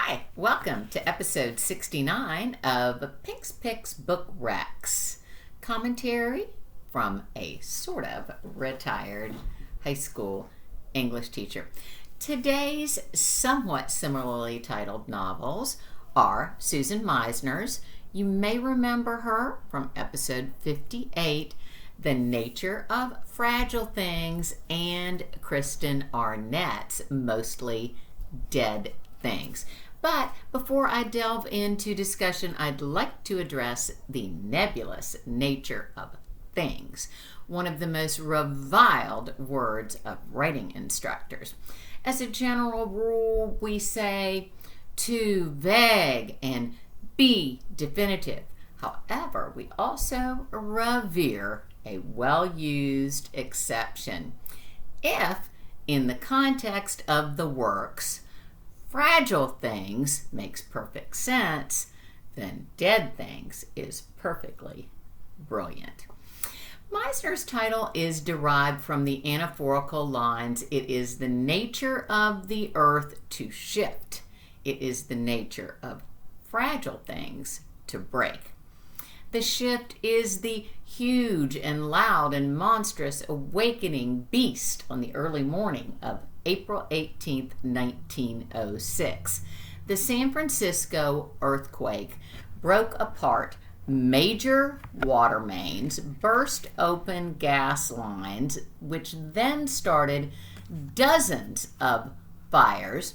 Hi, welcome to episode 69 of Pink's Picks Book Rex, commentary from a sort of retired high school English teacher. Today's somewhat similarly titled novels are Susan Meissner's. You may remember her from episode 58, The Nature of Fragile Things, and Kristin Arnett's Mostly Dead Things. But before I delve into discussion, I'd like to address the nebulous nature of things, one of the most reviled words of writing instructors. As a general rule, we say too vague and be definitive. However, we also revere a well-used exception. If, in the context of the works, fragile things makes perfect sense, then dead things is perfectly brilliant. Meissner's title is derived from the anaphorical lines, "It is the nature of the earth to shift. It is the nature of fragile things to break." The shift is the huge and loud and monstrous awakening beast on the early morning of April 18th, 1906. The San Francisco earthquake broke apart major water mains, burst open gas lines, which then started dozens of fires,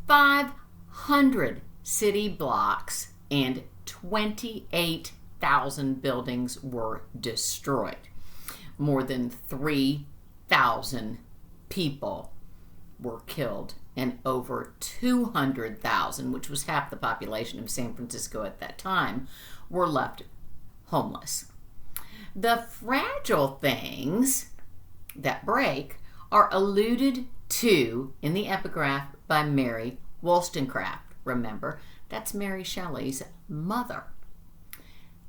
500 city blocks, and 28,000 buildings were destroyed. More than 3,000 people were killed, and over 200,000, which was half the population of San Francisco at that time, were left homeless. The fragile things that break are alluded to in the epigraph by May Wollstonecraft. Remember, that's Mary Shelley's mother.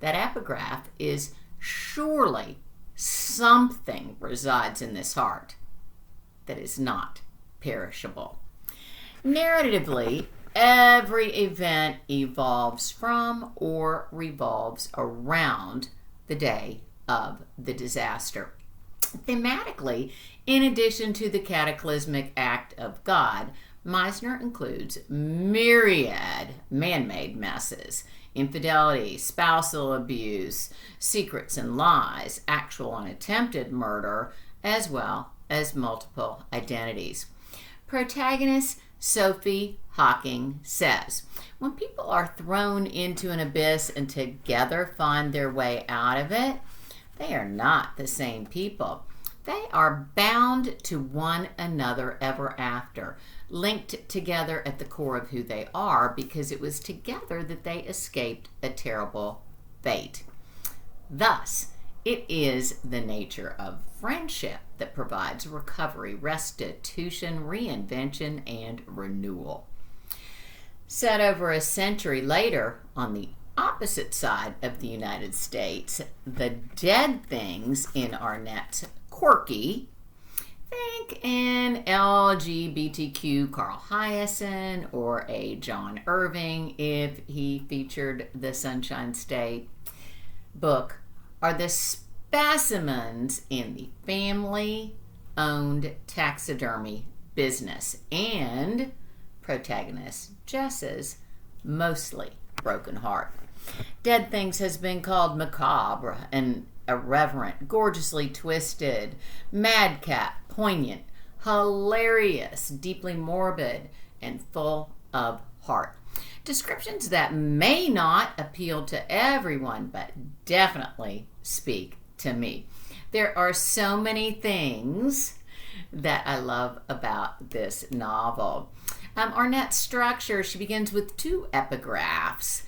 That epigraph is surely something resides in this heart that is not perishable. Narratively, every event evolves from or revolves around the day of the disaster. Thematically, in addition to the cataclysmic act of God, Meissner includes myriad man-made messes: infidelity, spousal abuse, secrets and lies, actual and attempted murder, as well as multiple identities. Protagonist Sophie Hawking says, "When people are thrown into an abyss and together find their way out of it, they are not the same people. They are bound to one another ever after, linked together at the core of who they are, because it was together that they escaped a terrible fate." Thus, it is the nature of friendship that provides recovery, restitution, reinvention, and renewal. Set over a century later, on the opposite side of the United States, the dead things in Arnett's quirky, think an LGBTQ Carl Hiaasen or a John Irving if he featured the Sunshine State book, are the specimens in the family-owned taxidermy business and protagonist Jess's mostly broken heart. Dead Things has been called macabre and irreverent, gorgeously twisted, madcap, poignant, hilarious, deeply morbid, and full of heart. Descriptions that may not appeal to everyone, but definitely speak to me. There are so many things that I love about this novel. Arnett's structure, she begins with two epigraphs.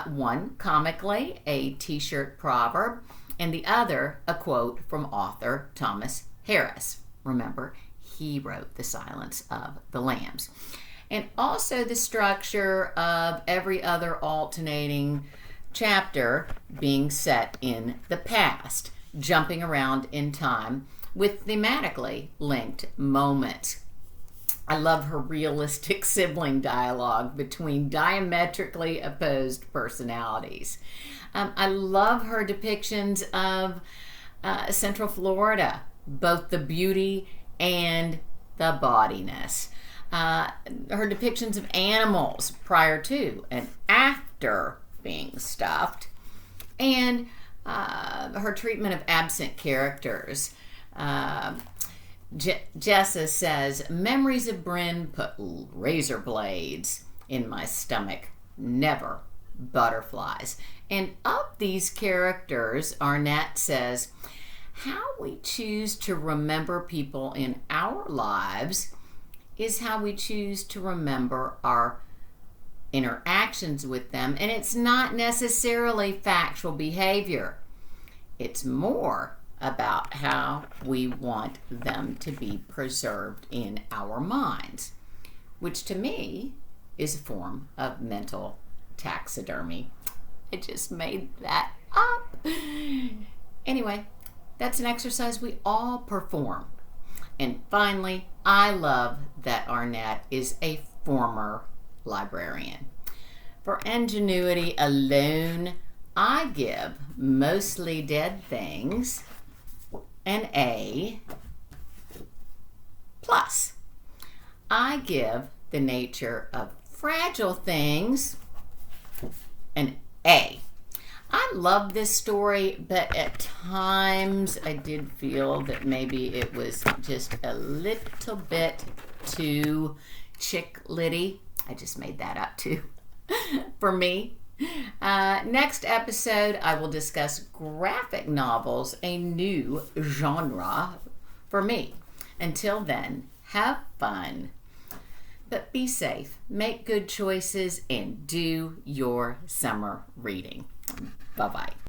One comically, a t-shirt proverb, and the other a quote from author Thomas Harris. Remember, he wrote The Silence of the Lambs. And also the structure of every other alternating chapter being set in the past, jumping around in time with thematically linked moments. I love her realistic sibling dialogue between diametrically opposed personalities. I love her depictions of Central Florida, both the beauty and the bawdiness. Her depictions of animals prior to and after being stuffed, and her treatment of absent characters. Jessa says, memories of Bryn put razor blades in my stomach, never butterflies. And of these characters, Arnett says, how we choose to remember people in our lives is how we choose to remember our interactions with them. And it's not necessarily factual behavior. It's more about how we want them to be preserved in our minds, which to me is a form of mental taxidermy. I just made that up. Anyway, that's an exercise we all perform. And finally, I love that Arnett is a former librarian. For ingenuity alone, I give Mostly Dead Things an A+. I give The Nature of Fragile Things an A. I love this story, but at times I did feel that maybe it was just a little bit too chick-litty. I just made that up too, for me. Next episode, I will discuss graphic novels, a new genre for me. Until then, have fun, but be safe, make good choices, and do your summer reading. Bye-bye.